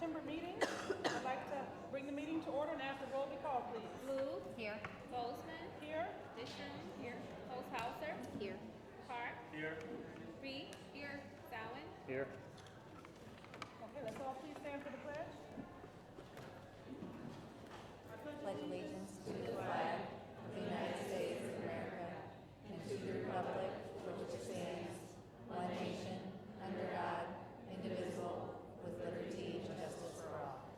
September meeting. I'd like to bring the meeting to order and ask the roll be called, please. Blue. Here. Bozeman. Here. Dishon. Here. Holzhauser. Here. Park. Here. Reed. Here. Zawin. Here. Okay, let's all please stand for the pledge. Pledge allegiance to the flag of the United States of America and to the republic for which it stands, one nation, under God, indivisible, with liberty and justice for all.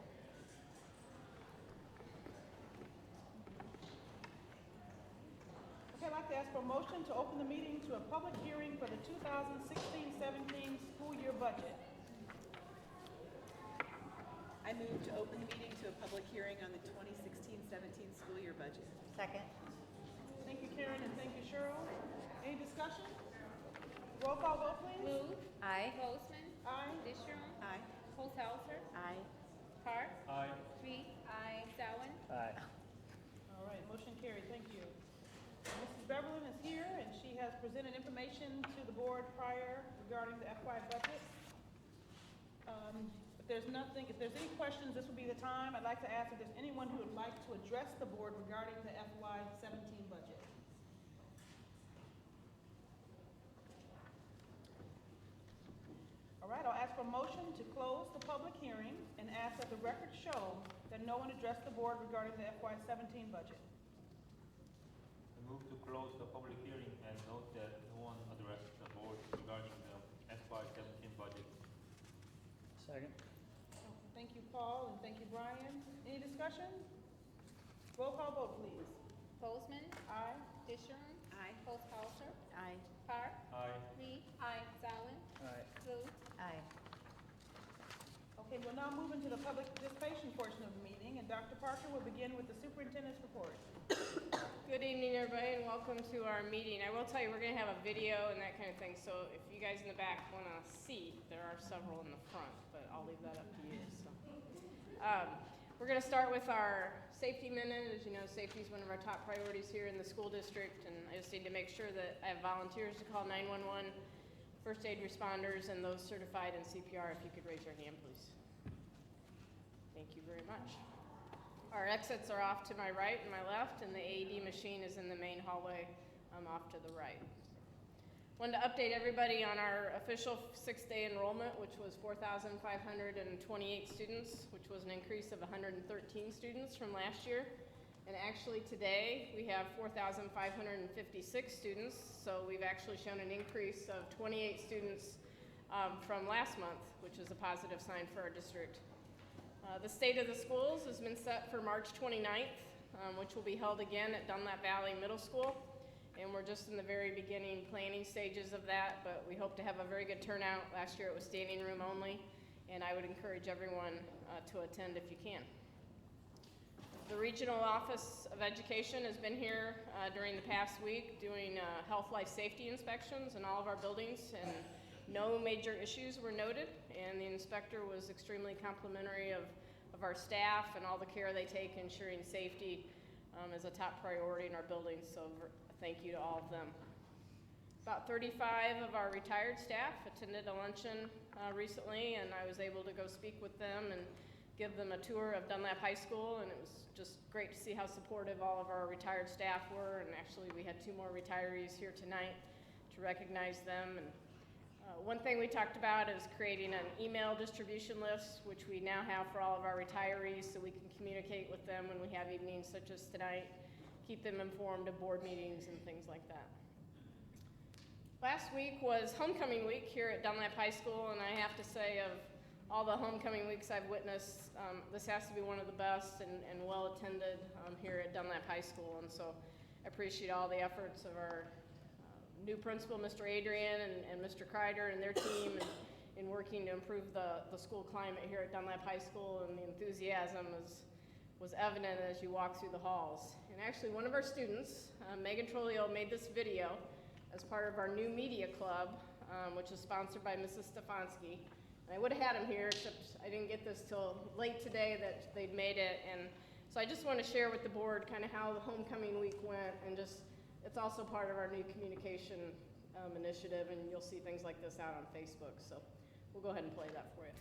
Okay, I'd like to ask for a motion to open the meeting to a public hearing for the 2016-17 school year budget. I move to open the meeting to a public hearing on the 2016-17 school year budget. Second. Thank you, Karen, and thank you, Cheryl. Any discussion? Roll call vote, please. Blue. Aye. Bozeman. Aye. Dishon. Aye. Holzhauser. Aye. Park. Aye. Reed. Aye. Zawin. Aye. All right, motion carried, thank you. Mrs. Beverlin is here, and she has presented information to the board prior regarding the FY budget. If there's any questions, this would be the time. I'd like to ask if there's anyone who would like to address the board regarding the FY 17 budget. All right, I'll ask for a motion to close the public hearing and ask that the record show that no one addressed the board regarding the FY 17 budget. I move to close the public hearing and note that no one addressed the board regarding the FY 17 budget. Second. Thank you, Paul, and thank you, Brian. Any discussion? Roll call vote, please. Bozeman. Aye. Dishon. Aye. Holzhauser. Aye. Park. Aye. Reed. Aye. Zawin. Aye. Blue. Aye. Okay, we'll now move into the public participation portion of the meeting, and Dr. Parker will begin with the superintendent's report. Good evening, everybody, and welcome to our meeting. I will tell you, we're going to have a video and that kind of thing, so if you guys in the back want to see, there are several in the front, but I'll leave that up to you. So, we're going to start with our safety minute. As you know, safety is one of our top priorities here in the school district, and I just need to make sure that I have volunteers to call 911, first aid responders, and those certified in CPR. If you could raise your hand, please. Thank you very much. Our exits are off to my right and my left, and the AED machine is in the main hallway off to the right. Wanted to update everybody on our official sixth-day enrollment, which was 4,528 students, which was an increase of 113 students from last year. And actually today, we have 4,556 students, so we've actually shown an increase of 28 students from last month, which is a positive sign for our district. The State of the Schools has been set for March 29th, which will be held again at Dunlap Valley Middle School. And we're just in the very beginning planning stages of that, but we hope to have a very good turnout. Last year it was standing room only, and I would encourage everyone to attend if you can. The Regional Office of Education has been here during the past week doing health life safety inspections in all of our buildings, and no major issues were noted, and the inspector was extremely complimentary of our staff and all the care they take ensuring safety is a top priority in our buildings, so thank you to all of them. About 35 of our retired staff attended a luncheon recently, and I was able to go speak with them and give them a tour of Dunlap High School, and it was just great to see how supportive all of our retired staff were, and actually we had 2 more retirees here tonight to recognize them. And one thing we talked about is creating an email distribution list, which we now have for all of our retirees, so we can communicate with them when we have evenings such as tonight, keep them informed of board meetings and things like that. Last week was homecoming week here at Dunlap High School, and I have to say, of all the homecoming weeks I've witnessed, this has to be one of the best and well attended here at Dunlap High School, and so I appreciate all the efforts of our new principal, Mr. Adrian, and Mr. Kreider and their team in working to improve the school climate here at Dunlap High School, and the enthusiasm was evident as you walk through the halls. And actually one of our students, Megan Trolio, made this video as part of our new media club, which is sponsored by Mrs. Stefanski. And I would have had him here, except I didn't get this till late today that they'd made it. And so I just want to share with the board kind of how the homecoming week went, and just it's also part of our new communication initiative, and you'll see things like this out on Facebook. So we'll go ahead and play that for you.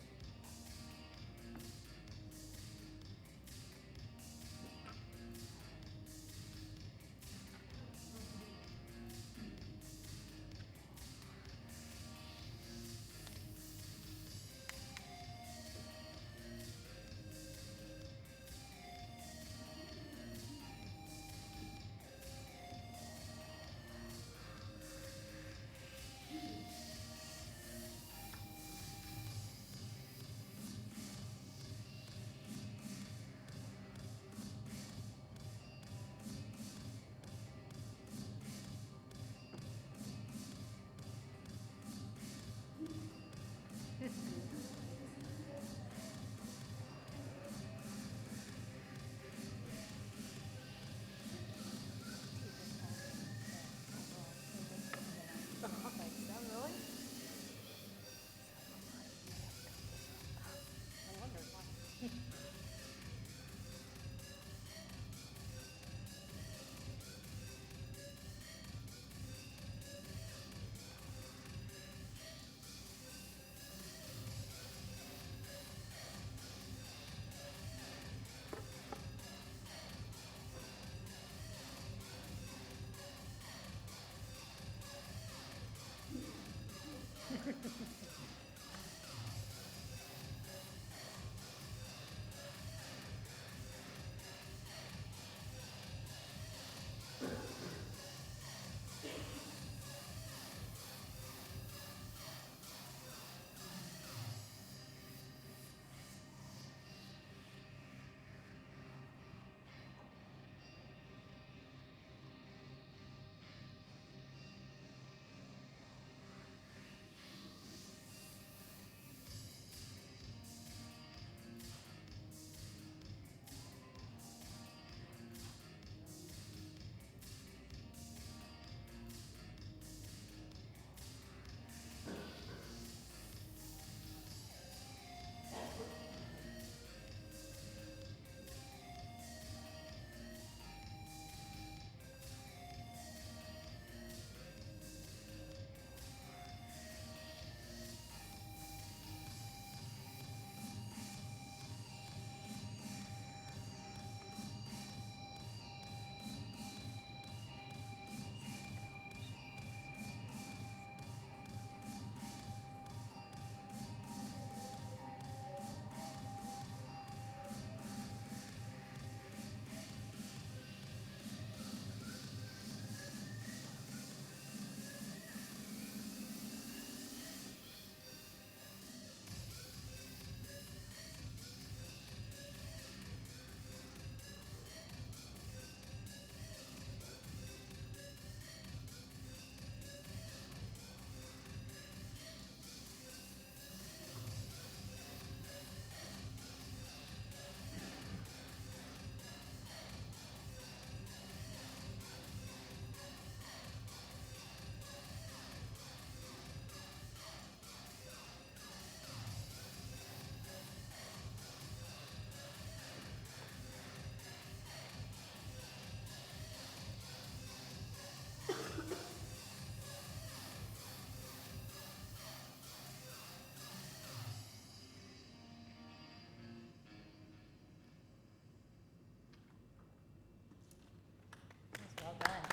Well done.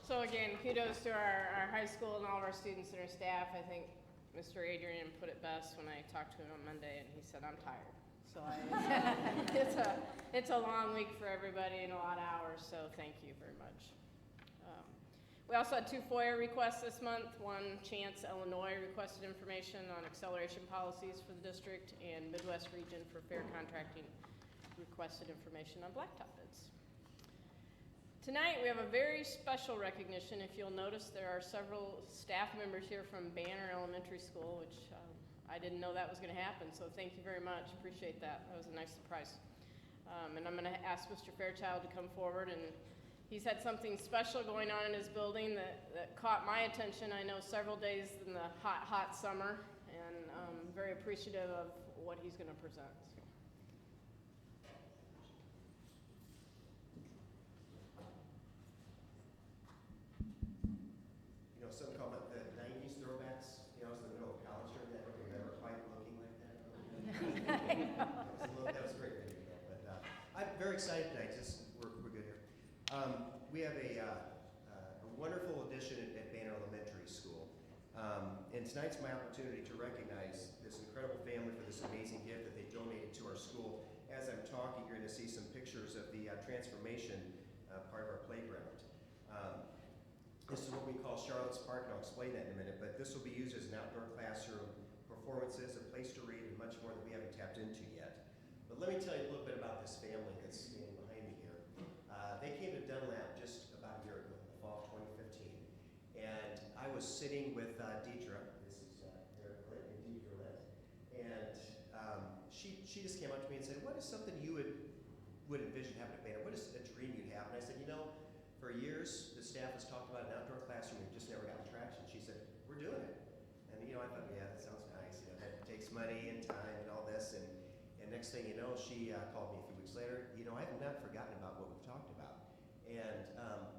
So again, kudos to our high school and all of our students and our staff. I think Mr. Adrian put it best when I talked to him on Monday, and he said, "I'm tired." So it's a long week for everybody and a lot of hours, so thank you very much. We also had 2 FOIA requests this month. One, Chance, Illinois, requested information on acceleration policies for the district, and Midwest Region for fair contracting requested information on blacktop bids. Tonight, we have a very special recognition. If you'll notice, there are several staff members here from Banner Elementary School, which I didn't know that was going to happen, so thank you very much. Appreciate that. That was a nice surprise. And I'm going to ask Mr. Fairchild to come forward, and he's had something special going on in his building that caught my attention, I know, several days in the hot summer, and I'm very appreciative of what he's going to present. Some call it the 90s throwbacks. I was in the middle of That was a great video, but I'm very excited tonight. We're good here. We have a wonderful addition at Banner Elementary School. And tonight's my opportunity to recognize this incredible family for this amazing gift that they donated to our school. As I'm talking, you're going to see some pictures of the transformation part of our playground. This is what we call Charlotte's Park, and I'll explain that in a minute, but this will be used as an outdoor classroom, performances, a place to read, and much more that we haven't tapped into yet. But let me tell you a little bit about this family that's standing behind me here. They came to Dunlap just about a year ago, in the fall of 2015. And I was sitting with Deidre, this is Eric Litt and Deidre Litt, and she just came up to me and said, what is something you would envision having at Banner? What is a dream you'd have? And I said, for years, the staff has talked about an outdoor classroom, we've just never gotten traction. She said, we're doing it. And I thought, yeah, that sounds nice. That takes money and time and all this. And next thing you know, she called me a few weeks later. I have not forgotten about what we've talked about. And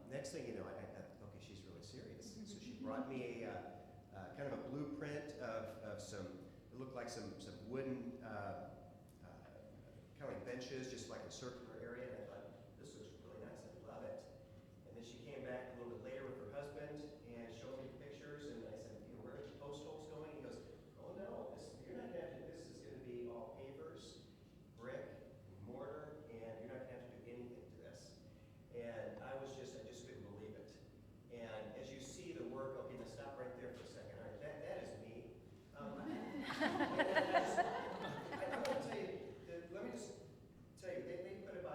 next thing you know, I thought, okay, she's really serious. So she brought me a kind of a blueprint of some, it looked like some wooden kind of like benches, just like a circular area. And I thought, this looks really nice. I love it. And then she came back a little bit later with her husband and showed me the pictures. And I said, where are the post holes going? He goes, oh no, you're not going to have to, this is going to be all pavers, brick, mortar, and you're not going to have to do anything to this. And I just couldn't believe it. And as you see the work, okay, now stop right there for a second. All right, that is me. And I want to tell you, let me just tell you, they put about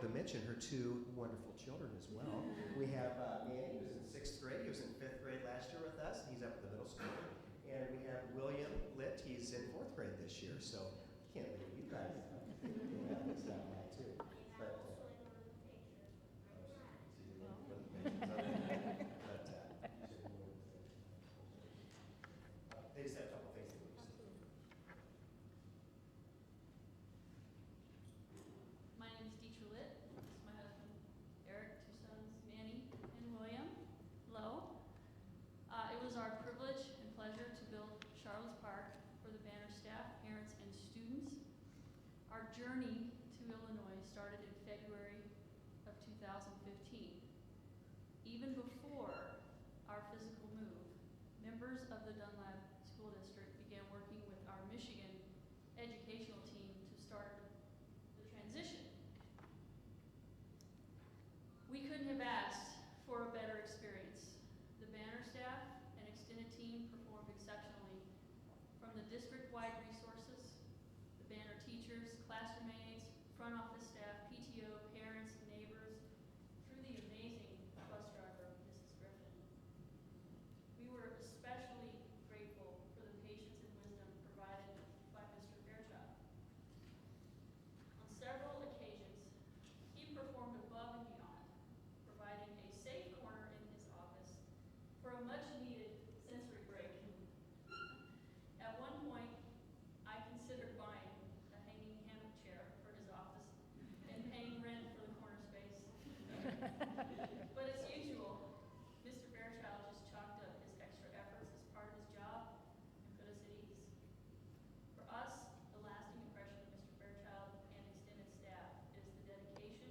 failed to mention her two wonderful children as well. We have Manny, who's in 6th grade. He was in 5th grade last year with us. He's up at the middle school. And we have William Litt. He's in 4th grade this year. So can't leave you guys out. Yeah, he's down by too. But, they just have a couple things to do. My name is Deetra Litt. This is my husband, Eric, 2 sons, Manny and William. Hello. It was our privilege and pleasure to build Charlotte's Park for the Banner staff, parents, and students. Our journey to Illinois started in February of 2015. Even before our physical move, members of the Dunlap School District began working with our Michigan educational team to start the transition. We couldn't have asked for a better experience. The Banner staff and extended team performed exceptionally. From the district-wide resources, the Banner teachers, classroom aides, front office staff, PTO, parents, neighbors, through the amazing bus driver, Mrs. Griffin. We were especially grateful for the patience and wisdom provided by Mr. Fairchild. On several occasions, he performed above and beyond, providing a safe corner in his office for a much-needed sensory break. At one point, I considered buying a hanging hammock chair for his office and paying rent for the corner space. But as usual, Mr. Fairchild just chalked up his extra efforts as part of his job and put us at ease. For us, the lasting impression of Mr. Fairchild and extended staff is the dedication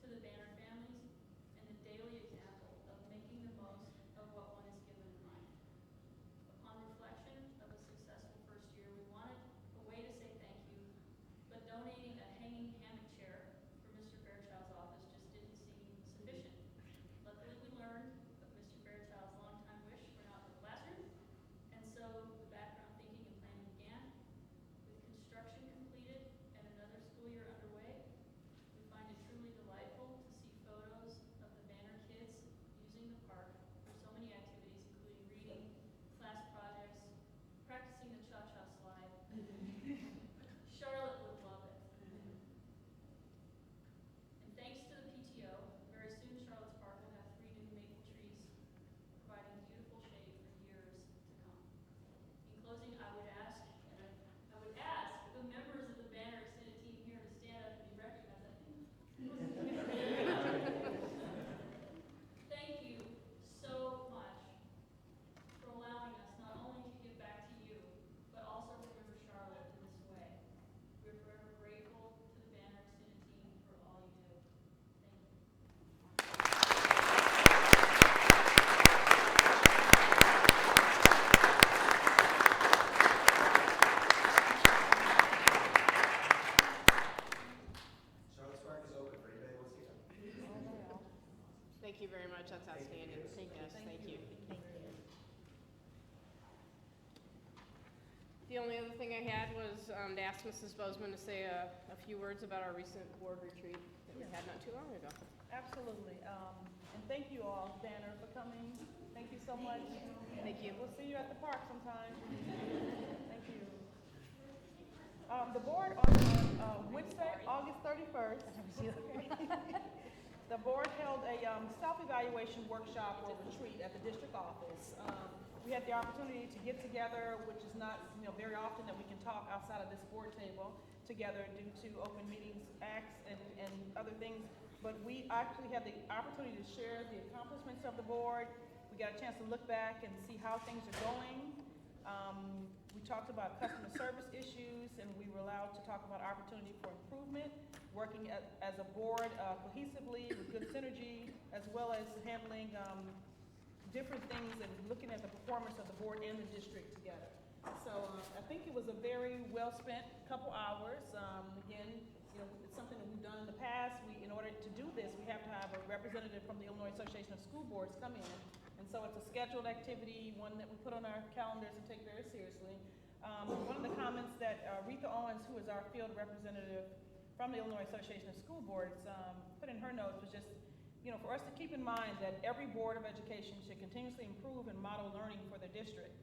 to the Banner families and the daily example of making the most of what one is given in life. Upon reflection of a successful first year, we wanted a way to say thank you, but donating a hanging hammock chair for Mr. Fairchild's office just didn't seem sufficient. Luckily, we learned of Mr. Fairchild's longtime wish for an outdoor classroom, and so the background thinking and planning began. With construction completed and another school year underway, we find it truly delightful to see photos of the Banner kids using the park for so many activities, including reading, class projects, practicing the cha-cha slide. Charlotte would love it. And thanks to the PTO, very soon Charlotte's Park will have 3 new maple trees, providing beautiful shade for years to come. In closing, I would ask the members of the Banner extended team here to stand up and be recognized. Thank you so much for allowing us not only to give back to you, but also remember Charlotte in this way. We're forever grateful to the Banner extended team for all you do. Thank you. Charlotte's Park is open for anybody who wants to get up. Thank you very much. That's outstanding. Yes, thank you. The only other thing I had was to ask Mrs. Bozeman to say a few words about our recent board retreat that we had not too long ago. Absolutely. And thank you all, Banner, for coming. Thank you so much. Thank you. We'll see you at the park sometime. Thank you. The board on Wednesday, August 31st, the board held a self-evaluation workshop or retreat at the district office. We had the opportunity to get together, which is not very often that we can talk outside of this board table together due to open meetings acts and other things. But we actually had the opportunity to share the accomplishments of the board. We got a chance to look back and see how things are going. We talked about customer service issues, and we were allowed to talk about opportunity for improvement, working as a board cohesively with good synergy, as well as handling different things and looking at the performance of the board and the district together. So I think it was a very well-spent couple hours. Again, it's something that we've done in the past. In order to do this, we have to have a representative from the Illinois Association of School Boards come in. And so it's a scheduled activity, one that we put on our calendars and take very seriously. One of the comments that Retha Owens, who is our field representative from the Illinois Association of School Boards, put in her notes was just, for us to keep in mind that every Board of Education should continuously improve and model learning for their district.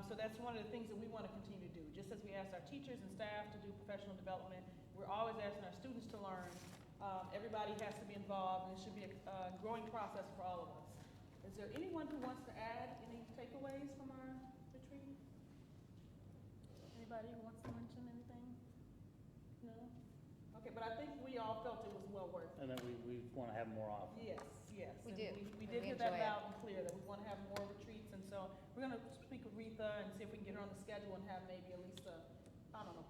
So that's one of the things that we want to continue to do. Just as we ask our teachers and staff to do professional development, we're always asking our students to learn. Everybody has to be involved, and it should be a growing process for all of us. Is there anyone who wants to add any takeaways from our retreat? Anybody who wants to mention anything? No? Okay, but I think we all felt it was well worth it. And then we want to have more often. Yes, yes. We And do. We And did we hear that enjoy it. loud and clear, that we want to have more retreats, and so we're gonna speak with Retha and see if we can get her on the schedule and have maybe at least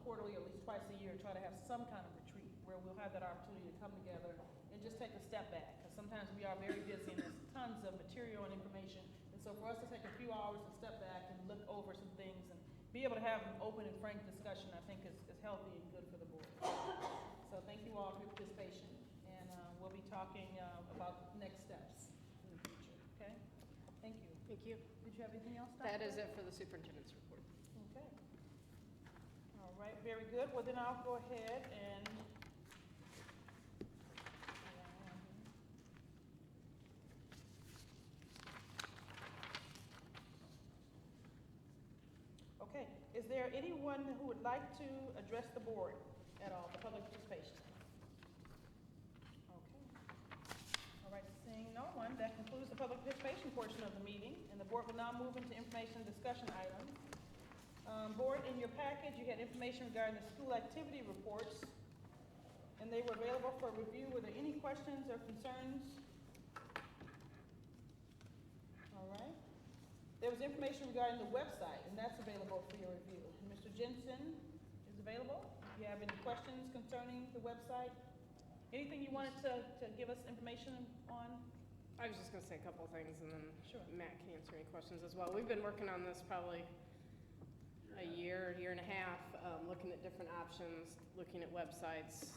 quarterly, at least twice a year, try to have some kind of retreat where we'll have that opportunity to come together and just take a step back, because sometimes we are very busy and there's tons of material and information, and so for us to take a few hours to step back and look over some things and be able to have an open and frank discussion, I think is healthy and good for the board. So thank you all for your participation, and we'll be talking about next steps in the future, okay? Thank you. Thank you. Did you have anything else, Dr.? That is it for the superintendent's report. Okay. All right, very good. Well, then I'll go ahead and okay. Is there anyone who would like to address the board at all, the public participation? Okay. All right, seeing no one, that concludes the public participation portion of the meeting, and the board will now move into information and discussion items. Board, in your package, you had information regarding the school activity reports, and they were available for review. Were there any questions or concerns? All right. There was information regarding the website, and that's available for your review. And Mr. Jensen is available. If you have any questions concerning the website, anything you wanted to give us information on? I was just gonna say a couple of things, and then Sure. Matt can answer any questions as well. We've been working on this probably a year and a half, looking at different options, looking at websites,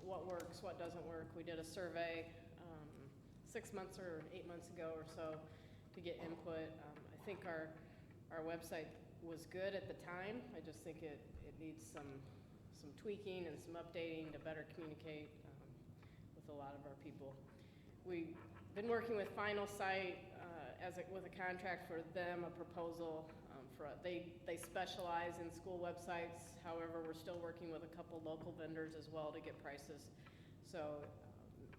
what works, what doesn't work. We did a survey 6 months or 8 months ago or so to get input. I think our website was good at the time. I just think it needs some tweaking and some updating to better communicate with a lot of our people. We've been working with Final Site with a contract for them, a proposal. They specialize in school websites. However, we're still working with a couple local vendors as well to get prices. So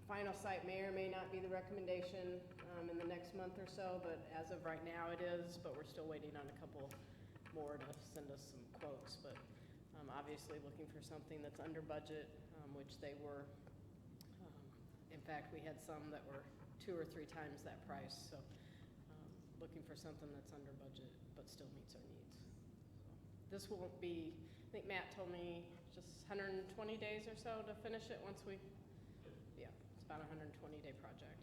Final Site may or may not be the recommendation in the next month or so, but as of right now it is, but we're still waiting on a couple more to send us some quotes. But obviously looking for something that's under budget, which they were. In fact, we had some that were 2 or 3 times that price. So looking for something that's under budget but still meets our needs. So this won't be, I think Matt told me, just 120 days or so to finish it once we, yeah, it's about a 120-day project.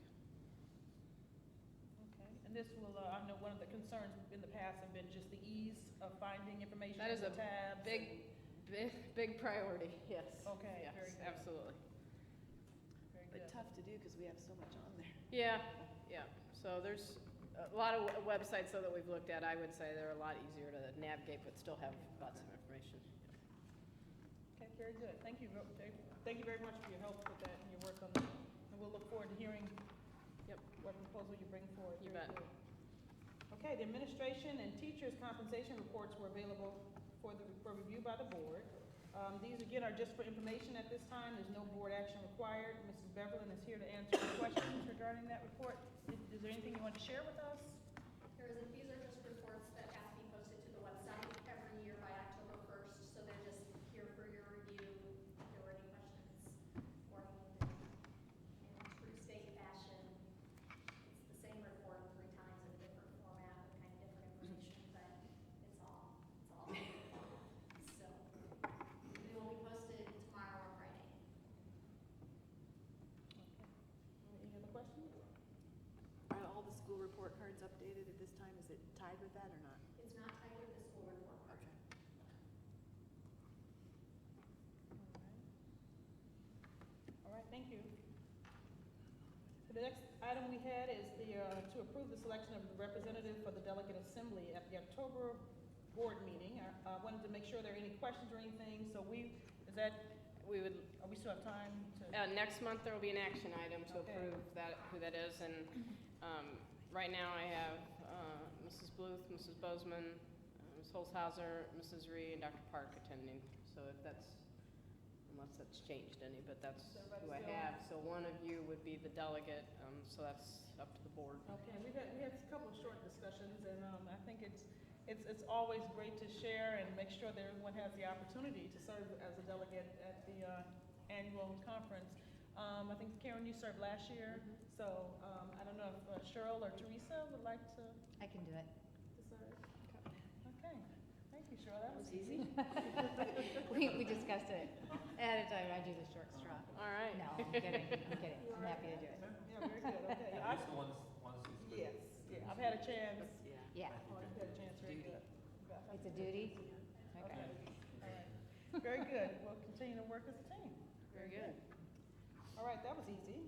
Okay, and this will, I know one of the concerns in the past have been just the ease of finding information That in is the a tabs. big priority, yes. Okay, Yes, very good. absolutely. Very But good. tough to do because we have so much on there. Yeah. So there's a lot of websites though that we've looked at. I would say they're a lot easier to navigate, but still have lots of information. Okay, very good. Thank you. Thank you very much for your help with that and your work on that. And we'll look forward to hearing what proposal you bring forward. You Very bet. good. Okay, the administration and teachers' compensation reports were available for review by the board. These again are just for information at this time. There's no board action required. Mrs. Beverlin is here to answer any questions regarding that report. Is there anything you want to share with us? These are just reports that have to be posted to the website every year by October 1st, so they're just here for your review. If there were any questions for me, in true state fashion, it's the same report 3 times in a different format with kind of different information, but it's all there. So, they will be posted tomorrow or Friday. Okay. Any other questions? Are all the school report cards updated at this time? Is it tied with that or not? It's not tied with the school report card. Okay. All right, thank you. So the next item we had is to approve the selection of the representative for the delegate assembly at the October board meeting. I wanted to make sure there are any questions or anything, so we would, still have time to? Next month, there will be an action item to Okay. approve that, who that is, and, right now I have, Mrs. Bluth, Mrs. Bozeman, Ms. Holzhauser, Mrs. Ree, and Dr. Park attending, so if that's, unless that's changed any, but that's who I have. So one of you would be the delegate, so that's up to the board. Okay, we had a couple of short discussions, and I think it's always great to share and make sure that everyone has the opportunity to serve as a delegate at the annual conference. I think, Karen, you served last year, so I don't know if Cheryl or Teresa would like to I can do it. serve. Okay, thank you, Cheryl, that was easy. We discussed it ahead of time. I do the short straw. All right. No, I'm kidding. I'm happy to do it. Yeah, very good, okay. At least once is good. Yes, yeah, I've had a chance. Yeah. Oh, you've had a chance, very good. It's a duty? Okay, all right. Very good, we'll continue to work as a team. Very good. All right, that was easy.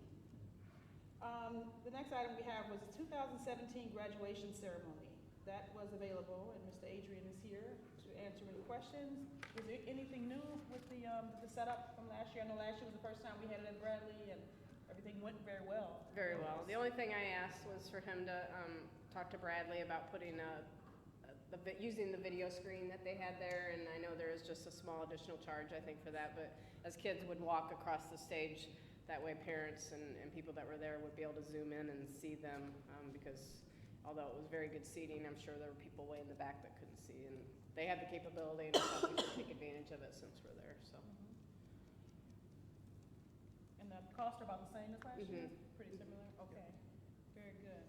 The next item we have was the 2017 graduation ceremony. That was available, and Mr. Adrian is here to answer any questions. Was there anything new with the setup from last year? I know last year was the first time we had it at Bradley, and everything went very well. Very well. The only thing I asked was for him to talk to Bradley about putting using the video screen that they had there, and I know there is just a small additional charge, I think, for that, but as kids would walk across the stage, that way parents and people that were there would be able to zoom in and see them, because although it was very good seating, I'm sure there were people way in the back that couldn't see, and they had the capability, and I thought we should take advantage of it since we're there, so. And the costs are about the same as last year? Mhm. Pretty similar? Okay, very good.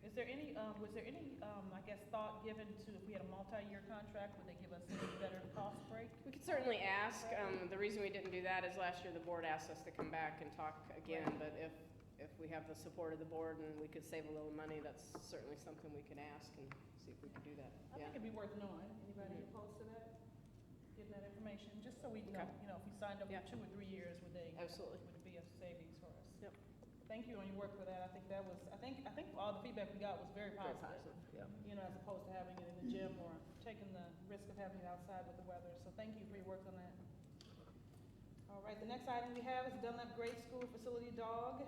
Is there any, was there any, I guess, thought given to, if we had a multi-year contract, would they give us a better cost break? We could certainly ask. The reason we didn't do that is last year the board asked us to come back and talk again, but if we have the support of the board and we could save a little money, that's certainly something we could ask and see if we could do that. I Yeah. think it'd be worth knowing. Anybody opposed to that? Getting that information, just so we know, Okay. you know, if we signed up Yeah. for 2 or 3 years, would Absolutely. it be a savings for us? Yep. Thank you on your work for that. I think that was, I think all the feedback we got was very Very positive. positive, yeah. You know, as opposed to having it in the gym or taking the risk of having it outside with the weather. So thank you for your work on that. All right, the next item we have is Dunlap Grade School Facility Dog.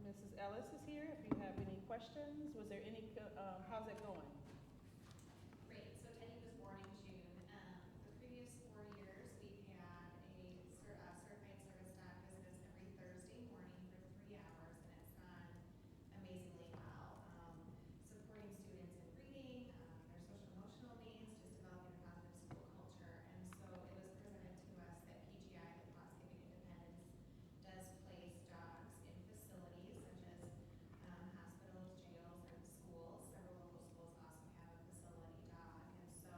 Mrs. Ellis is here. If you have any questions, was there any, how's that going? Great, so Teddy was born in June. The previous 4 years, we've had certified service dog visits every Thursday morning for 3 hours, and it's gone amazingly well. Supporting students in reading, their social emotional needs, just developing a positive school culture. And so it was presented to us that PGI, the Paws Giving Independence, does place dogs in facilities such as hospitals, jails, and schools. Several local schools also have a facility dog, and so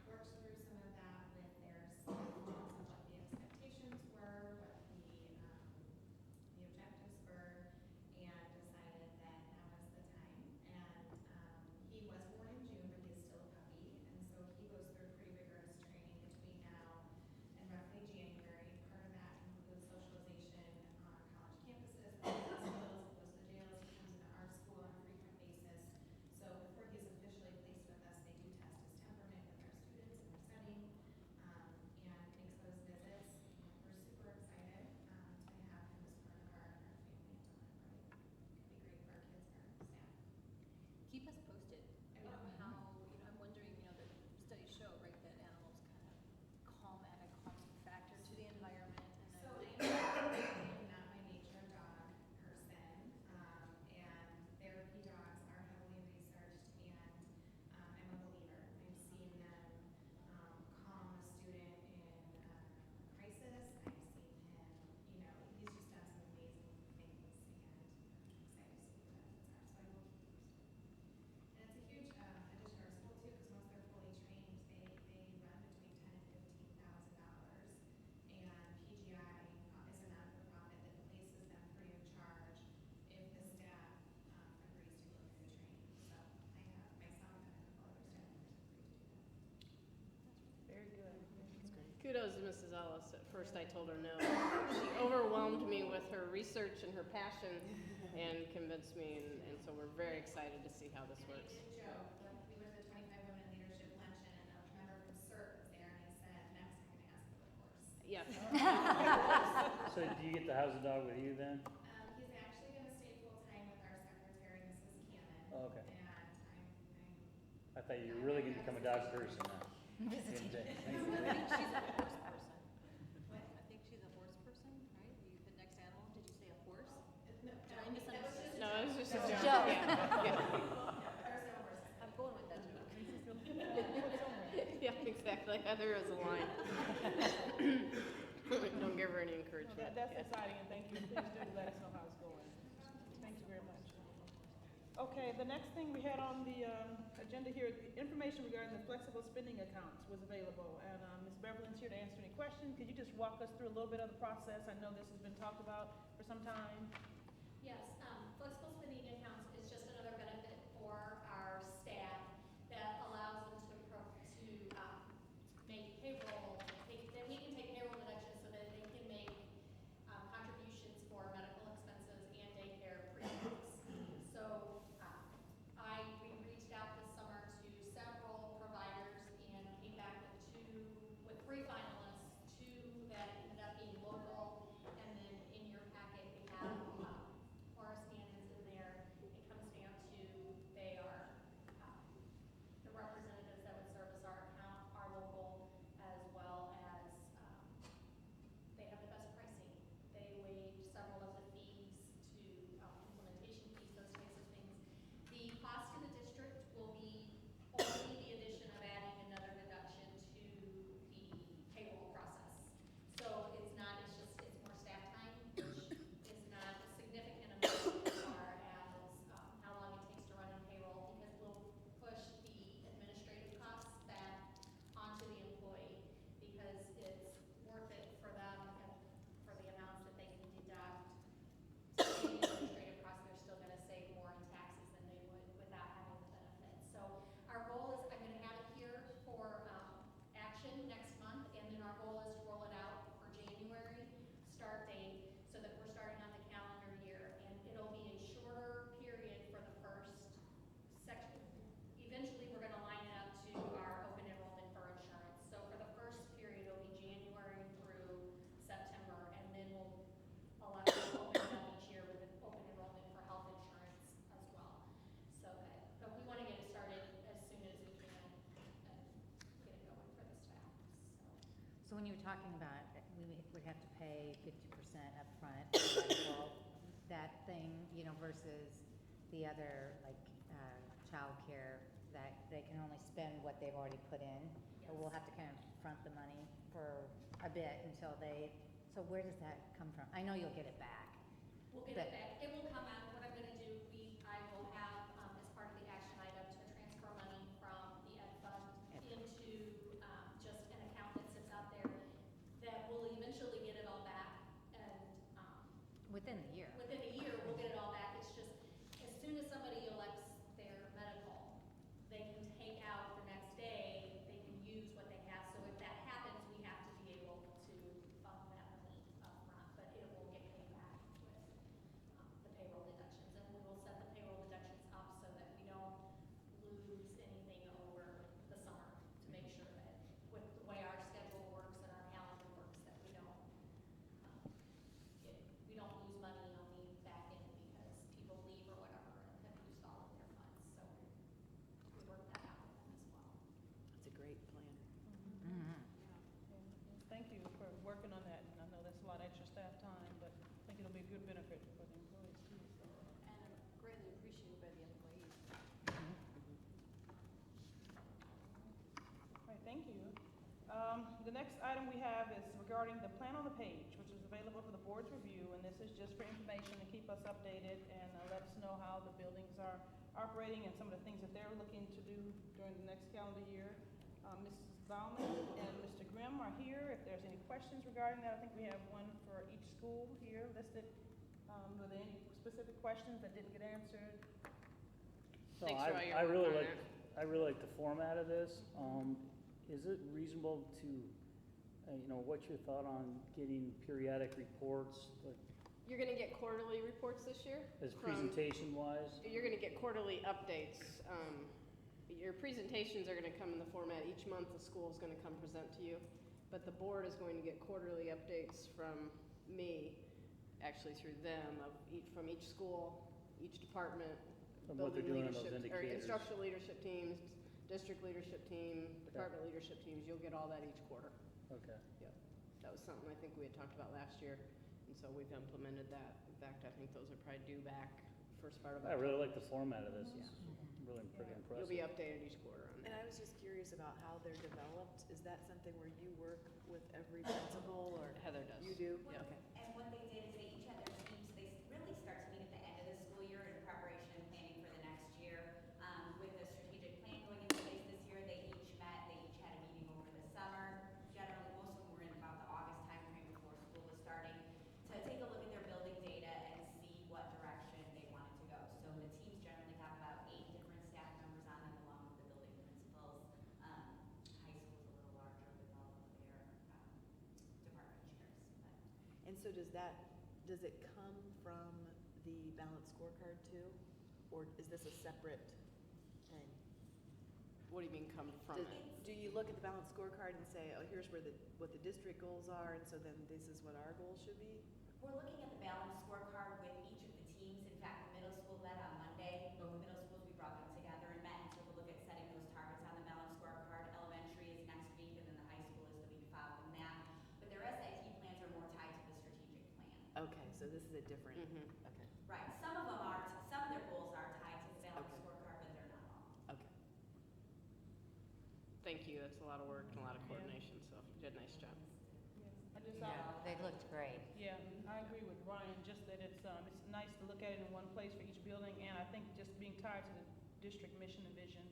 worked through some of that with their staff in terms of what the expectations were, what the objectives were, and decided that now is the time. And he was born in June, but he is still a puppy, and so he goes through pretty rigorous training between now and roughly January. Part of that includes socialization on college campuses, the hospitals, goes to jails, he comes into our school on a frequent basis. So before he's officially placed with us, they do test his temperament with our students in their setting, and makes those visits. We're super excited to have him as part of our family at Dunlap Grade. Could be great for our kids and our staff. Keep us posted about how, I'm wondering, the studies show, right, that animals kind of add a calming factor to the environment. So And I'm not by nature a dog person, and therapy dogs are heavily researched, and I'm a believer. I've seen them calm a student in a crisis. I've seen him, he's just done some amazing things, and I'm excited to see what the benefits are. So I will keep you posted. And it's a huge addition to our school too, because once they're fully trained, they run between $10,000 and $15,000. And PGI is a not-for-profit that places them free of charge if the staff agrees to go through the training. So I have myself and a couple other staff members agree to do that. Very good. Kudos to Mrs. Ellis. At first I told her no. She overwhelmed me with her research and her passion and convinced me, and so we're very excited to see how this And works. I did joke, when we went to the 25 Women in Leadership Luncheon, and a member from CERT was there, and I said, next I'm gonna ask for the course. Yes. So do you get to house the dog with you then? He's actually gonna stay full-time with our secretary, Mrs. Cannon. Oh, okay. And I thought you were really gonna become a dog person now. Visiting. I think she's a horse person. I think she's a horse person, right? The next animal, did you say a horse? Did I misunderstand? No, it was just a Joke. joke. there's no horse. I'm going with that joke. Yeah, exactly. Heather is a line. Don't give her any encouragement. That's exciting, and thank you. Please do let us know how it's going. Thank you very much. Okay, the next thing we had on the agenda here, information regarding the flexible spending accounts was available, and Ms. Beverly's here to answer any questions. Could you just walk us through a little bit of the process? I know this has been talked about for some time. Yes, flexible spending accounts is just another benefit for our staff that allows them to make payroll, that we can take payroll deductions so that they can make contributions for medical expenses and daycare premiums. So we reached out this summer to several providers and came back with 3 finalists, 2 that ended up being local, and then in your packet we have Horace Gannon's in there. It comes down to they are the representatives that would service our account, are local, as well as they have the best pricing. They waived several of the fees to implementation fees, those types of things. The cost to the district will be only the addition of adding another deduction to the payroll process. So it's more staff time, which is not a significant amount as far as how long it takes to run in payroll, because we'll push the administrative costs back onto the employee, because it's worth it for them and for the amounts that they can deduct. To pay the administrative costs, they're still gonna save more in taxes than they would without having the benefits. So our goal is, I'm gonna have it here for action next month, and then our goal is to roll it out for January start date, so that we're starting on the calendar year, and it'll be a shorter period for the first section. Eventually, we're gonna line it up to our open enrollment for insurance. So for the first period, it'll be January through September, and then we'll allow you to open it up each year with an open enrollment for health insurance as well. So but we wanna get it started as soon as we can and get it going for the staff, so. So when you were talking about, we would have to pay 50% upfront for medical, that thing, versus the other, like, childcare, that they can only spend what they've already put in? Or we'll have to kind of front the money for a bit until so where does that come from? I know you'll get it back. We'll get it back. It will come out. What I'm gonna do, I will have, as part of the action item, to transfer money from the ed fund into, just an account that sits out there that will eventually get it all back. And, Within the year. within a year, we'll get it all back. It's just, as soon as somebody elects their medical, they can take out the next day, they can use what they have. So if that happens, we have to be able to fund that money upfront, but it will get paid back with the payroll deductions. And we will set the payroll deductions up so that we don't lose anything over the summer, to make sure that with the way our schedule works and our calendar works, that we don't lose money on the back end because people leave or whatever and have used all of their funds. So we work that out with them as well. That's a great plan. Mhm. Thank you for working on that, and I know that's a lot of extra staff time, but I think it'll be a good benefit for the employees too, so. And greatly appreciated by the employees. All right, thank you. The next item we have is regarding the plan on the page, which is available for the board's review, and this is just for information to keep us updated and let us know how the buildings are operating and some of the things that they're looking to do during the next calendar year. Mrs. Baumann and Mr. Grimm are here. If there's any questions regarding that, I think we have one for each school here listed. Were there any specific questions that didn't get answered? So Thanks for all your I work really on like, that. I really like the format of this. Is it reasonable to, what's your thought on getting periodic reports, like, You're gonna get quarterly reports this year? as from- presentation wise? You're gonna get quarterly updates. Your presentations are gonna come in the format, each month the school's gonna come present to you. But the board is going to get quarterly updates from me, actually through them, from each school, each department, Of what they're building doing on those leadership, or indicators. instructional leadership teams, district leadership team, department leadership teams, you'll get all that each quarter. Okay. Yep, that was something I think we had talked about last year, and so we've implemented that. In fact, I think those are probably due back first part of I October. really like the format of this. It's really pretty Yeah. impressive. You'll be updated each quarter on And that. I was just curious about how they're developed. Is that something where you work with every principal or? Heather does. You do? Yeah. Okay. And what they did is they each had their teams, they really start to meet at the end of the school year in preparation and planning for the next year. With the strategic plan going into place this year, they each met, they each had a meeting over the summer. Generally, most of them were in about the August timeframe before school was starting, to take a look at their building data and see what direction they wanted to go. So the teams generally have about 8 different staff members on them along with the building principals. High school is a little larger with all of their department chairs, but. And so does it come from the balanced scorecard too? Or is this a separate thing? What do you mean come from Do- it? Do you look at the balanced scorecard and say, oh, here's what the district goals are, and so then this is what our goals should be? We're looking at the balanced scorecard with each of the teams. In fact, the middle school met on Monday. Both middle schools, we brought them together and met and took a look at setting those targets on the balanced scorecard. Elementary is next week, and then the high school is the week following that. But their SAT plans are more tied to the strategic plan. Okay, so this is a different, Mhm. okay, Right, some of their goals are tied to the balanced Okay. scorecard, but they're not all. okay. Thank you, that's a lot of work and a lot of coordination, so you did a nice job. I just, uh, Yeah. They looked great. yeah, I agree with Ryan, just that it's nice to look at it in one place for each building, and I think just being tied to the district mission and vision,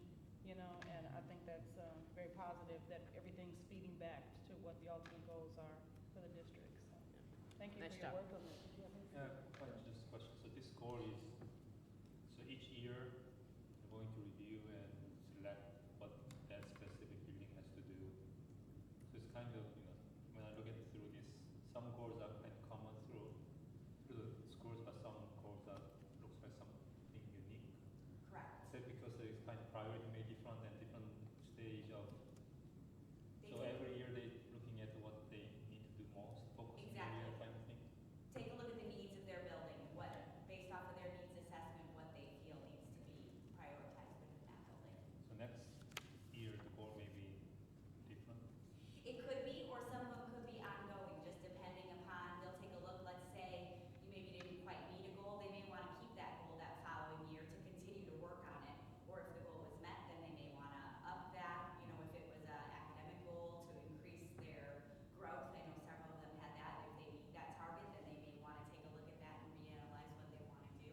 you know, and I think that's very positive that everything's feeding back to what the ultimate goals are for the district, so. Thank you Nice for your job. work on this. Just a question. So this score is, so each year you're going to review and select what that specific building has to do. So it's kind of, when I look at through this, some goals are kind of common through the scores, but some goals are looks like something unique. Correct. Is that because there is kind of priority may different and different stage of, They so take- every year they looking at what they need to do most, focus area Exactly. kind of thing? Take a look at the needs of their building, what, based off of their needs assessment, what they feel needs to be prioritized within that building. So next year the goal may be different? It could be, or some of them could be ongoing, just depending upon, they'll take a look, let's say, you maybe didn't quite meet a goal, they may want to keep that goal that following year to continue to work on it. Or if the goal was met, then they may want to up that, if it was an academic goal to increase their growth. I know several of them had that. If they meet that target, then they may want to take a look at that and reanalyze what they want to do.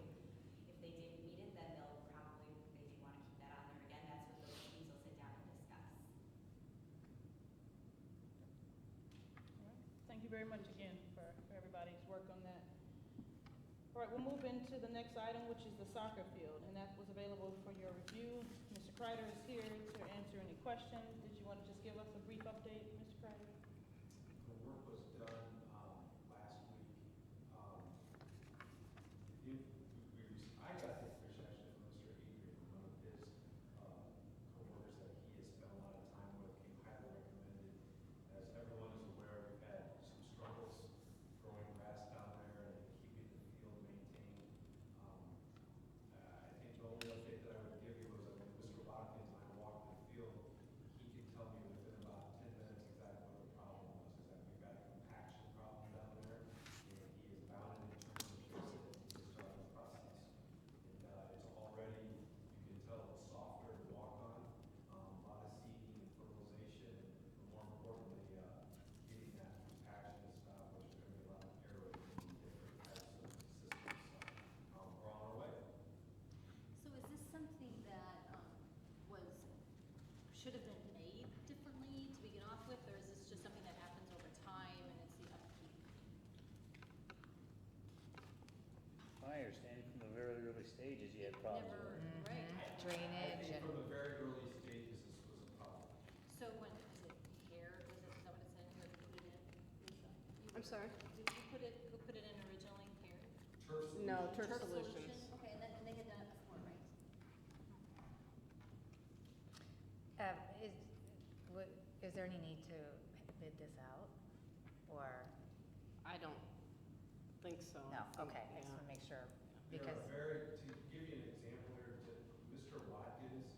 If they didn't meet it, then they may want to keep that on there again. That's what those teams will sit down and discuss. All right. Thank you very much again for everybody's work on that. All right, we'll move into the next item, which is the soccer field, and that was available for your review. Mr. Kreider is here to answer any questions. Did you want to just give us a brief update, Mr. Kreider? The work was done last week. I got the information actually from Mr. Adrian, from one of his coworkers that he has spent a lot of time with, came highly recommended. As everyone is aware, we've had some struggles growing grass down there and keeping the field maintained. I think the only update that I would give you was that when Mr. Watkins and I walked the field, he could tell me within about 10 minutes exactly what the problem was, is that we've got a compaction problem down there, and he is bound and determined to fix it, and he's starting the process. And it's already, you can tell it's softer to walk on, a lot of seeding and fertilization, and more importantly, getting that compaction stopped, which is going to be a lot of aerating and different types of systems. So, we're on our way. So is this something that should have been made differently to begin off with, or is this just something that happens over time and it's the upkeep? My understanding from the very early stages, you had problems Never, with it. right. I Drainage think and. from the very early stages, this was a problem. So when, is it hair, is that what it said, where they put it in? I'm sorry? Did you put it, who put it in originally, hair? Turf No, solution. Turf Solutions. Okay, and they had done it before, right? Is there any need to bid this out, or? I don't think so. No, I think- okay, I just yeah. want to make sure, There because, are very, to give you an example here, Mr. Watkins,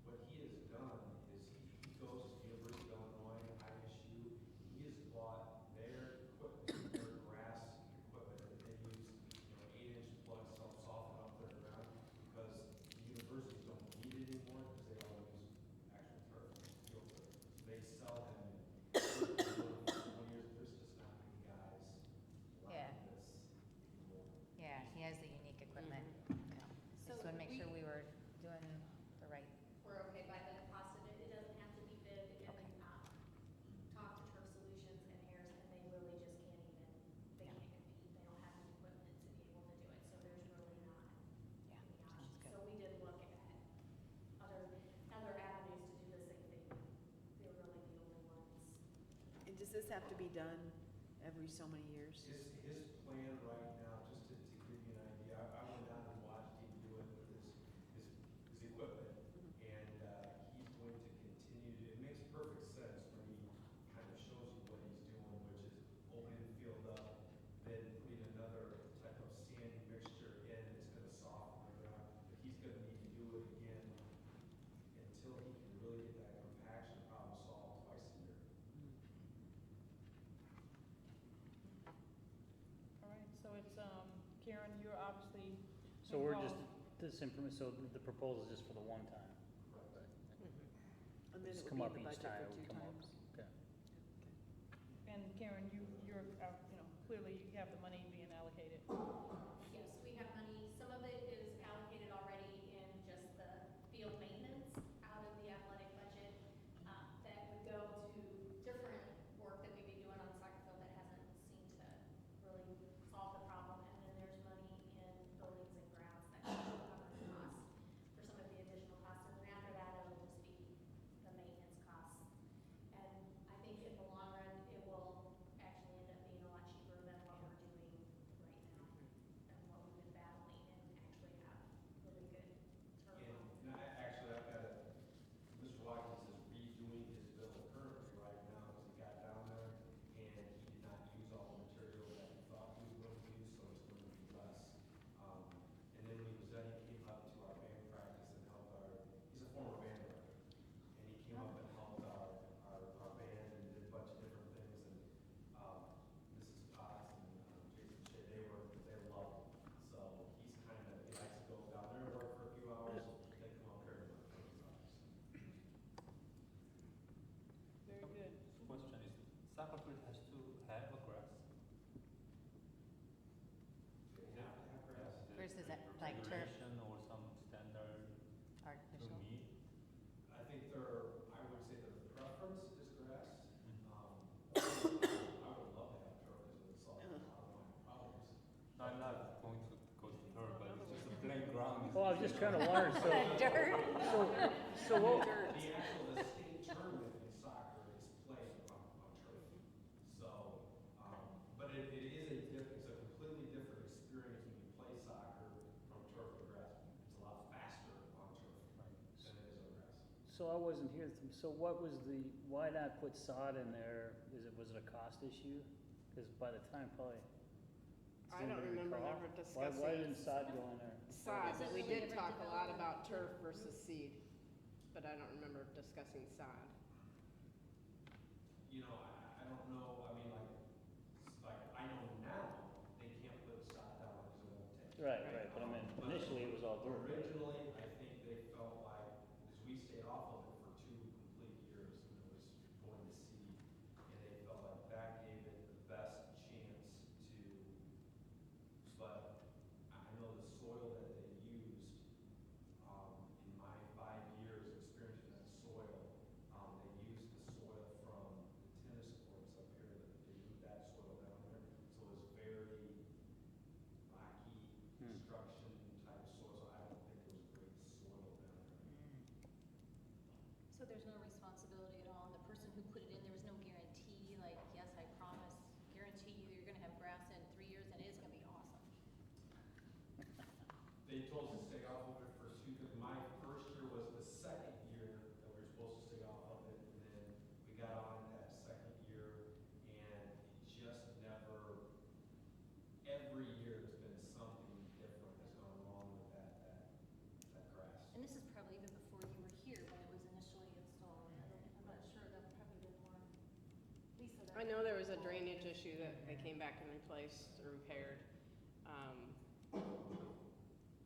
what he has done is he goes to University of Illinois, ISU, he has bought their equipment, their grass equipment that they use, 8-inch plugs help soften up their ground, because the universities don't need it anymore, because they all use actual turf, field turf. So they sell them in 20 years, there's just not many guys Yeah. running this anymore. yeah, he has the unique equipment. Mm-hmm. Yeah. So Just want to make we- sure we were doing the right, We're okay by the cost of it, it doesn't have to be bid, again, Okay. talk to Turf Solutions and Harris, and they really just can't even, they Yeah. can't compete, they don't have the equipment to be able to do it, so there's really not yeah, any sounds options. good. So we did look at other avenues to do the same thing, they were really the only ones. And does this have to be done every so many years? His plan right now, just to give you an idea, I went down and watched him do it with his equipment. And he's going to continue to, it makes perfect sense when he kind of shows you what he's doing, which is opening the field up, then putting another type of sandy mixture in, it's gonna soften the ground. But he's gonna need to do it again until he can really get that compaction problem solved twice a year. All right, so it's, Karen, you're obviously So we're just, involved. this information, so the proposal is just for the one time? And then it Just would come be up in the each budget time for it would 2 come up. times? Okay. And Karen, you're, clearly you have the money being allocated. Yes, we have money, some of it is allocated already in just the field maintenance out of the athletic budget, that would go to different work that we've been doing on the soccer field that hasn't seemed to really solve the problem, and then there's money in buildings and grounds that can cover the costs for some of the additional costs, and then after that, it'll just be the maintenance costs. And I think in the long run, it will actually end up being a lot cheaper than what we're doing right now, and what we've been battling, and actually have really good turf on. And actually, I've got Mr. Watkins is redoing his bill currently right now, because he got down there and he did not use all the material that he thought he was going to use, so it's going to be less. And then when he was done, he came up to our band practice and helped he's a former band director, and he came up and helped our band and did a bunch of different things, and Mrs. Potts and Jason Shea, they loved him. So he's kind of, he likes to go down there and work for a few hours, then come up here and work for a few hours. Very good. Question is, soccer field has to have a grass? They have to have grass. Versus that, like turf. Regulation or some standard to Artificial. meet? I think I would say their preference is grass. Mm-hmm. I would love to have turf, because it would solve a lot of my problems. No, I'm not going to go to her, but it's just a plain ground. Well, I was just kind of wondering, so, Dirt. so what, The state tournament in soccer is played on turf. So, but it is it's a completely different experience when you play soccer from turf to grass. It's a lot faster on turf than it is on grass. so I wasn't here, so what was why not put sod in there? Was it a cost issue? Because by the time probably. I don't remember ever Why discussing didn't sod go in there? sod, but we Really did ever talk a lot developed. about turf versus seed, but I don't remember discussing sod. You know, I don't know, I mean, like, I know now, they can't put sod down because it won't take. Right, but I mean, But initially it was all dirt. right? Originally, I think they felt like, because we stayed off of it for 2 complete years, and it was going to seed, and they felt like that gave it the best chance to, but I know the soil that they used, in my 5 years experience in that soil, they used the soil from the tennis courts up here, that they moved that soil down there, so it was very rocky, construction type soil, so I don't think it was a great I know there was a drainage issue that they came back and replaced or repaired.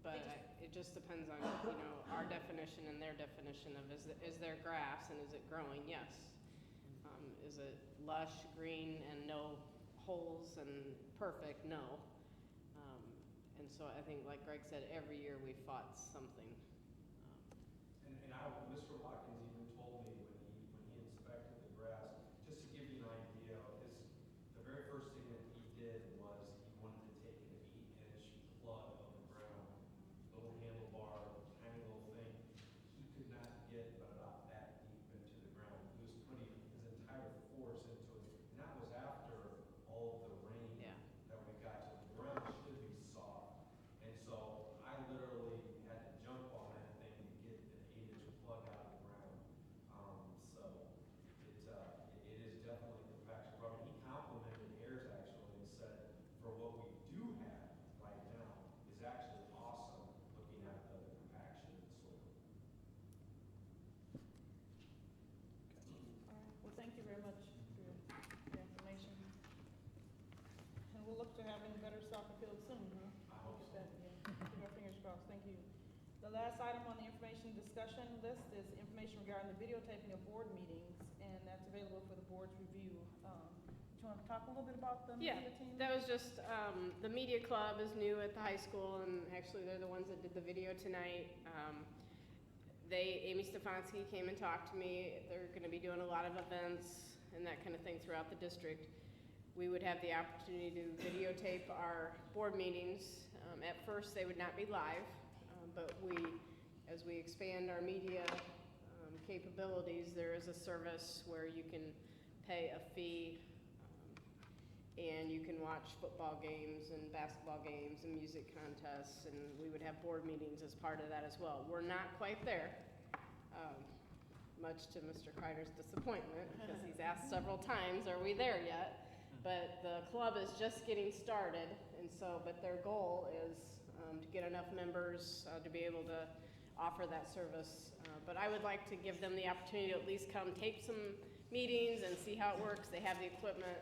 But it just depends on, you know, our definition and their definition of is there grass and is it growing? Yes. Is it lush, green, and no holes and perfect? No. And so I think, like Greg said, every year we fought something. Mr. Watkins even told me when he inspected the grass, just to give you an idea, the very first thing that he did was he wanted to take an 8-inch plug of the ground, little handlebar, tiny little thing. He could not get about that deep into the ground. He was putting his entire force into it, and that was after all of the rain that we got. So the ground should be soft, and so I literally had to jump on that thing to get an 8-inch plug out of the ground. So it is definitely a compaction problem. He complimented Ayers actually and said, for what we do have right now is actually awesome, looking at the compaction of the soil. All right, well, thank you very much for your information. And we'll look to having better soccer fields soon, huh? I hope so. Keep our fingers crossed, thank you. The last item on the information discussion list is information regarding the videotaping of board meetings, and that's available for the board's review. Do you want to talk a little bit about the Yeah, media team? that was just, the media club is new at the high school, and actually they're the ones that did the video tonight. Amy Stefanski came and talked to me. They're gonna be doing a lot of events and that kind of thing throughout the district. We would have the opportunity to videotape our board meetings. At first, they would not be live, but as we expand our media capabilities, there is a service where you can pay a fee, and you can watch football games and basketball games and music contests, and we would have board meetings as part of that as well. We're not quite there, much to Mr. Kreider's disappointment, because he's asked several times, are we there yet? But the club is just getting started, and so, but their goal is to get enough members to be able to offer that service. But I would like to give them the opportunity to at least come tape some meetings and see how it works. They have the equipment,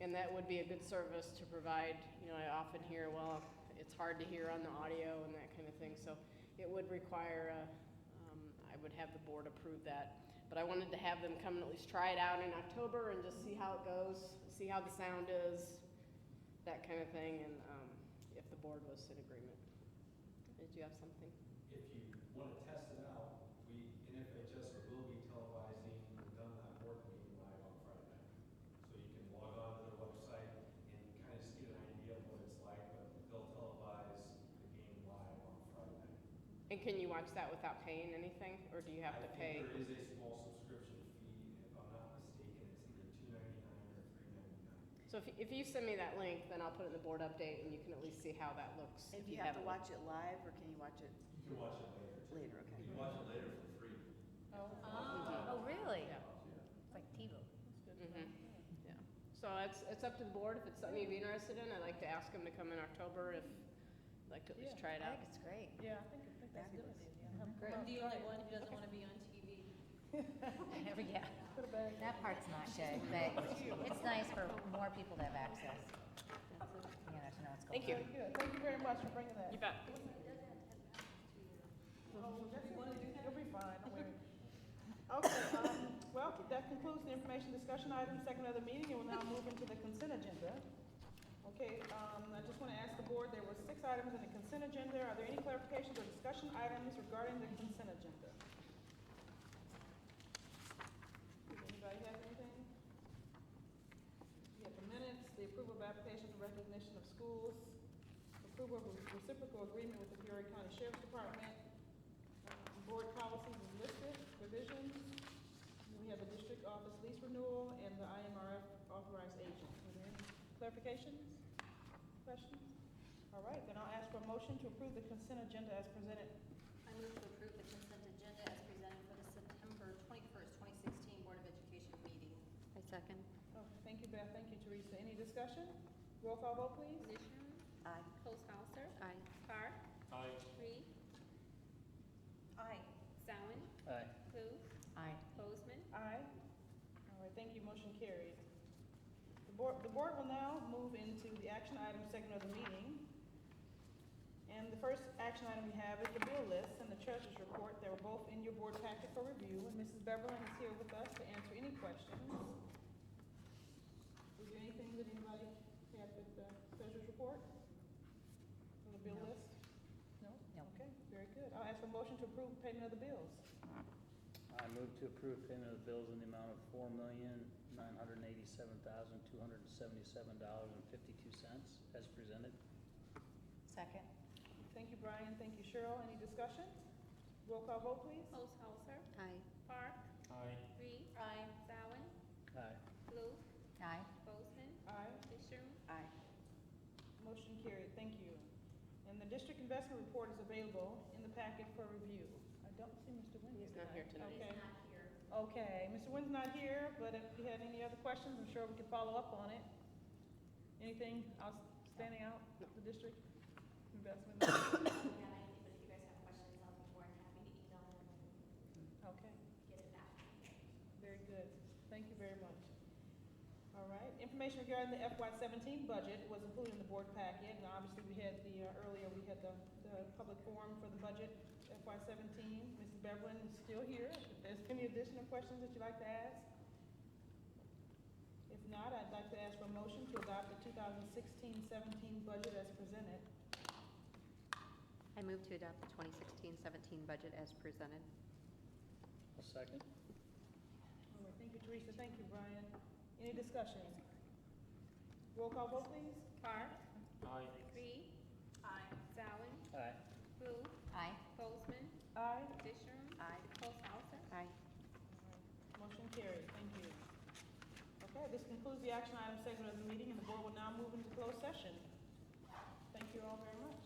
and that would be a good service to provide. You know, I often hear, well, it's hard to hear on the audio and that kind of thing, so it would require I would have the board approve that. But I wanted to have them come and at least try it out in October and just see how it goes, see how the sound is, that kind of thing, and if the board was in agreement. Did you have something? If you want to test it out, NFHS will be televising the Dunlap board meeting live on Friday night. So you can log on to their website and kind of just get an idea of what it's like, but they'll televise the game live on Friday night. And can you watch that without paying anything, or do you have to pay? I think there is a small subscription fee. If I'm not mistaken, it's either $2.99 or $3.99. So if you send me that link, then I'll put it in the board update, and you can at least see how that looks. And if do you have to haven't. watch it live, or can you watch it You can watch it later. later, okay? You can watch it later for free. Oh, really? Yeah. It's like TiVo. Yeah. So it's up to the board. If it's something you'd be interested in, I'd like to ask them to come in October if you'd like to at least try it I out. think it's great. Yeah, I think that's a good idea. Yeah. Great. I'm the only one who doesn't want to be on TV. Yeah, Put it back. that part's not good, but it's nice for more people to have access. You know, to know what's going on. Thank you. Very good. Thank you very much for bringing that. You bet. You'll be fine, don't worry. Okay, well, that concludes the information discussion item, second of the meeting, and we'll now move into the consent agenda. Okay, I just want to ask the board, there were 6 items in the consent agenda. Are there any clarifications or discussion items regarding the consent agenda? Does anybody have anything? We have the minutes, the approval of applications for recognition of schools, approval of reciprocal agreement with the Peoria County Sheriff's Department, board policies is listed, revisions. We have the district office lease renewal and the IMRF authorized agent. Are there any clarifications, questions? All right, then I'll ask for a motion to approve the consent agenda as presented. I move to approve the consent agenda as presented for the September 21st, 2016 Board of Education meeting. I second. Oh, thank you, Beth. Thank you, Teresa. Any discussion? Roll call vote, please. Nisham. Aye. Posthauser. Aye. Park. Aye. Reed. Aye. Zawin. Aye. Luce. Aye. Bozeman. Aye. All right, thank you. Motion carried. The board will now move into the action item segment of the meeting. And the first action item we have is the bill list and the treasurer's report. They were both in your board packet for review, and Mrs. Beverly is here with us to answer any questions. Is there anything that anybody had with the treasurer's report? On the bill No. list? No? No. Okay, very good. I'll ask for a motion to approve payment of the bills. I move to approve payment of bills in the amount of $4,987,277.52 as presented. Second. Thank you, Brian. Thank you, Cheryl. Any discussion? Roll call vote, please. Posthauser, Aye. Park, Aye. Reed, Zawin, Aye. Blue, Aye. Bozeman, Aye. Disharum. Aye. Motion carried. Thank you. And the district investment report is available in the packet for review. I don't see Mr. Nguyen. He's not here tonight. Okay. Okay, Mr. Nguyen's not here, but if you had any other questions, I'm sure we could follow up on it. Anything standing out, the district investment? But if you guys have questions, I'll be more than happy to email them Okay, and get it back. very good. Thank you very much. All right, information regarding the FY17 budget was included in the board packet, and obviously we had earlier we had the public forum for the budget, FY17. Mrs. Beverly is still here, if there's any additional questions that you'd like to ask. If not, I'd like to ask for a motion to adopt the 2016-17 budget as presented. I move to adopt the 2016-17 budget as presented. A second. All right, thank you, Teresa. Thank you, Brian. Any discussion? Roll call vote, please. Park, Aye. Reed, Zawin, Aye. Blue, Aye. Bozeman, Aye. Disharum. Aye. Posthauser. Aye. Motion carried. Thank you. Okay, this concludes the action item segment of the meeting, and the board will now move into closed session. Thank you all very much.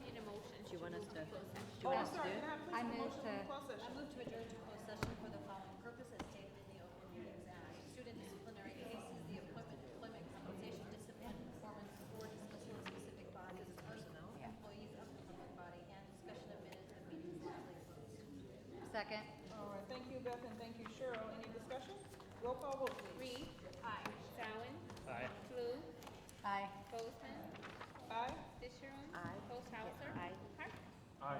Need a motion. Do you want us to? Oh, I'm sorry, can I I have please a move motion to- for closed session? I move to adjourn to closed session for the following purposes stated in the Open Meetings Act. Student disciplinary cases, the employment compensation, discipline, performance, or dismissal of specific bodies, personnel, employees of the public body, and discussion of minutes of meetings lawfully closed. Second. All right, thank you, Beth, and thank you, Cheryl. Any discussion? Roll call vote, please. Reed, Zawin, Aye. Blue, Aye. Bozeman, Aye. Disharum. Aye. Posthauser. Aye. Park. Aye.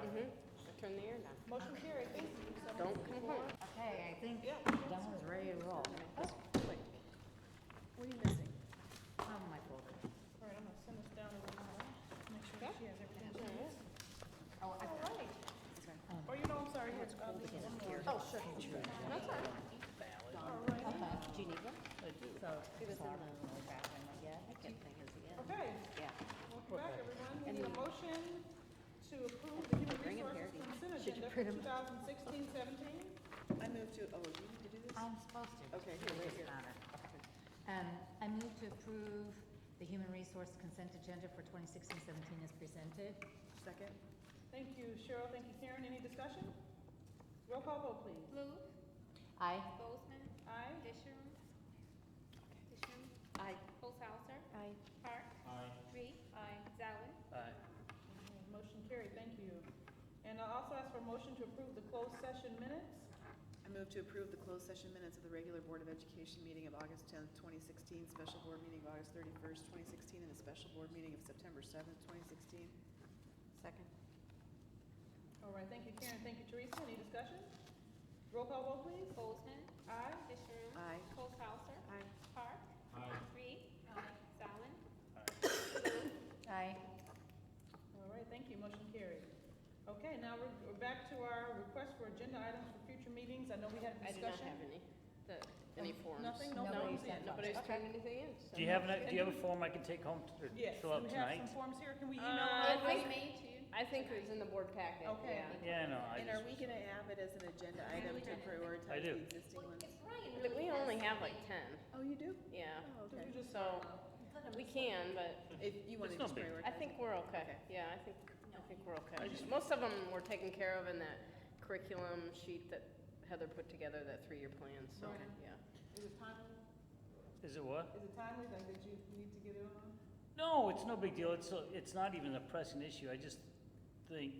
Turn the air down. Motion carried. Thank you. Don't come home. Okay, I think Yeah. Dawn's ready to roll. What are you missing? Oh, my folder. All right, I'm gonna send this down to Ramona. Make sure she has everything she needs. Oh, I. All right. Oh, you know, I'm sorry. Here, I'll leave one more. Oh, sure. That's all right. All right. Do you need one? I do. So, it was in the little bathroom, I guess. I can't think of it yet. Okay. Yeah. Welcome back, everyone. We need a motion to approve the human Bring him here. resources consent Should you agenda for print him? 2016-17. I move to, oh, you need to do this? I'm supposed to. Okay, here, right here. I move to approve the human resource consent agenda for 2016-17 as presented. Second? Thank you, Cheryl. Thank you, Karen. Any discussion? Roll call vote, please. Blue, Aye. Bozeman, Aye. Disharum. Disharum. Aye. Posthauser. Aye. Park. Aye. Reed, Zawin. Aye. Okay, motion carried. Thank you. And I'll also ask for a motion to approve the closed session minutes. I move to approve the closed session minutes of the regular Board of Education meeting of August 10th, 2016, special board meeting of August 31st, 2016, and the special board meeting of September 7th, 2016. Second. All right, thank you, Karen. Thank you, Teresa. Any discussion? Roll call vote, please. Bozeman, Aye. Disharum. Aye. Posthauser. Aye. Park. Aye. Reed, Zawin. Aye. All right, thank you. Motion carried. Okay, now we're back to our request for agenda items for future meetings. I know we had a I do not discussion. have any forms. Nothing? No Nobody's forms yet? sent Nobody's Okay. turned anything in. so- Do you have a form I can take home or Yes, fill out we have tonight? some forms here. Can we email I them? think- Made to you. I think it was in the board packet, Okay. yeah. Yeah, no, I And are just, we gonna have it as an agenda item to I prioritize do. the existing Well, ones? if Brian But really we has only have like something- 10, Oh, you do? yeah. Oh, So okay. we just, So, we can, but If you wanna It's no just big- prioritize. I think we're okay. Okay. Yeah, I think we're okay. Most of them were taken care of in that curriculum sheet that Heather put together, that 3-year plan, so, Right. yeah. is it timely? is it what? Is it timely? Like, did you need to get it on? No, it's no big deal. It's not even a pressing issue. I just think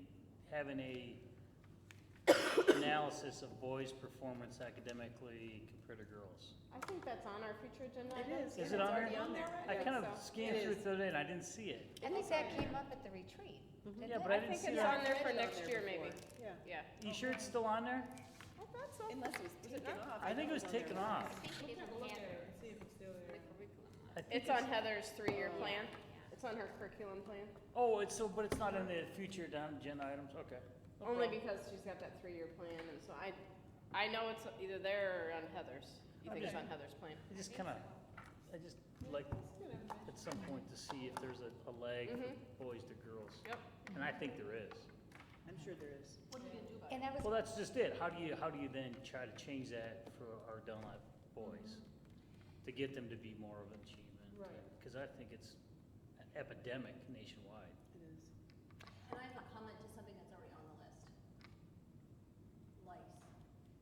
having a analysis of boys' performance academically compared to girls. I think that's on our future agenda. It item. is. Is yeah, it on it's already there? on there. I kind of so. scanned It through is. it the other day and I didn't see it. I think that came up at the retreat. didn't Yeah, it? but I I didn't think see it's that. on there for I've read it on next there year, before. maybe. Yeah, Yeah. You sure it's still on there? I thought so. unless it was taken off. I think it was on taken there. off. I think it is We'll on look at Heather. it and see if it's still there. I think It's on Heather's 3-year plan. It's on her curriculum plan. Oh, it's so, but it's not in the future agenda items, okay. No Only problem. because she's got that 3-year plan, and so I know it's either there or on Heather's. You think it's on Heather's plan? I just kind of, I just like at some point to see if there's a leg Mhm. from boys to girls. Yep. And I think there is. I'm sure there is. What are we gonna do about it? And that was, Well, that's just it. How do you then try to change that for our Dunlap boys? To get them to be more of an achievement? Right. Because I think it's an epidemic nationwide. It is. And I have a comment to something that's already on the list. Lice.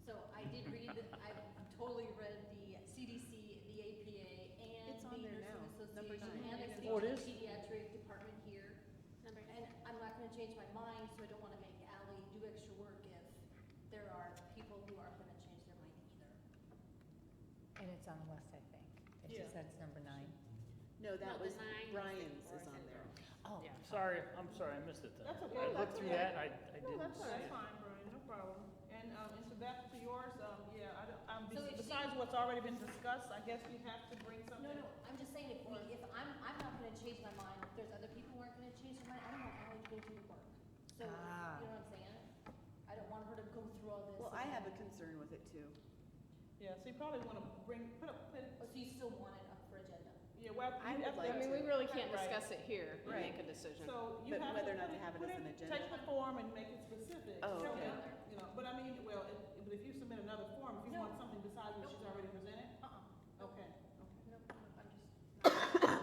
So I did read, I've totally read the CDC, the APA, and It's on the there now, Nursing number Association, 9. and the Oh, it is? pediatric department here. Number And I'm not gonna change my mind, so I don't wanna make Ally do extra work if there are people who aren't gonna change their mind either. and it's on the list, I think. It Yeah. just said it's number 9. No, that No, the was 9 is Brian's for is on there. Oh. Yeah. I'm sorry, I missed it then. That's okay. I That's looked through okay. that, I No, didn't that's see fine, it. Brian, no problem. And so back to yours, yeah, So if besides she- what's already been discussed, I guess you have to bring something. No, I'm just saying if I'm not gonna change my mind, if there's other people who aren't gonna change their mind, I don't want Ally to go do the work. So, you know Ah. what I'm saying? I don't want her to go through all this. Well, I have a concern with it too. Yeah, so you probably wanna put Oh, so you still want it up for agenda? yeah, well, I you would have to. like I mean, we really can't Right. discuss it here and Right. make a decision. So you But have whether to or not put to have it put as an agenda. Take the form and make it specific. Oh, So, okay. You know, but I mean, well, but if you submit another form, if you No. want something besides what she's already presented, okay. No, I'm just.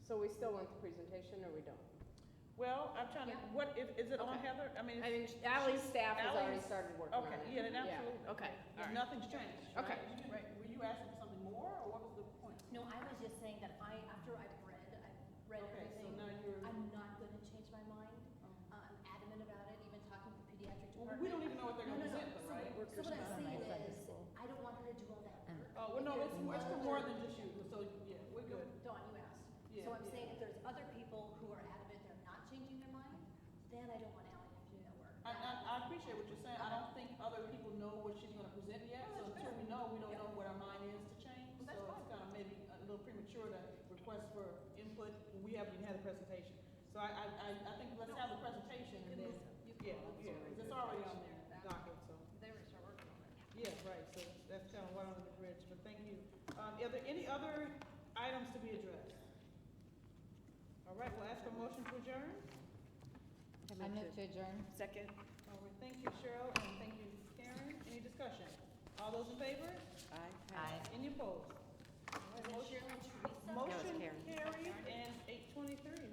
So we still want the presentation, or we don't? Well, I'm trying to, Yeah. is it on Okay. Heather? I mean, I mean, Ally's staff has already Ally's- started working on okay, it. yeah, then absolutely. Okay, all right. Nothing's changed, right? Okay. Right, were you asking for something more, or what was the point? No, I was just saying that after I've read Okay, so everything, now you're, I'm not gonna change my mind. I'm adamant about it, even talking to the pediatric well, department. we don't even know what they're No, gonna no, no. present, though, right? So what I'm comp. saying Sunday is, school. I don't want her to do all that work. Oh, well, no, If it's there's for more than just you, so, yeah, we're good. Dawn, you asked. Yeah, So I'm yeah. saying if there's other people who are adamant they're not changing their mind, then I don't want Ally to have to do that work. I appreciate what you're saying, I don't think other people know what she's gonna present yet, so until we know, we don't know what our mind is to change. So it's kind of maybe a little premature to request for input when we haven't even had a presentation. So I think let's have the presentation and then, yeah, because it's already on there, docket, so. They already start working on it. Yeah, right, so that's kind of water under the bridge, but thank you. Are there any other items to be addressed? All right, we'll ask for a motion to adjourn. I move to adjourn. Second. All right, thank you, Cheryl, and thank you, Karen. Any discussion? All those in favor? Aye. Aye. Any opposed? Was it Cheryl and Teresa? Motion Karen. carried and 8:23.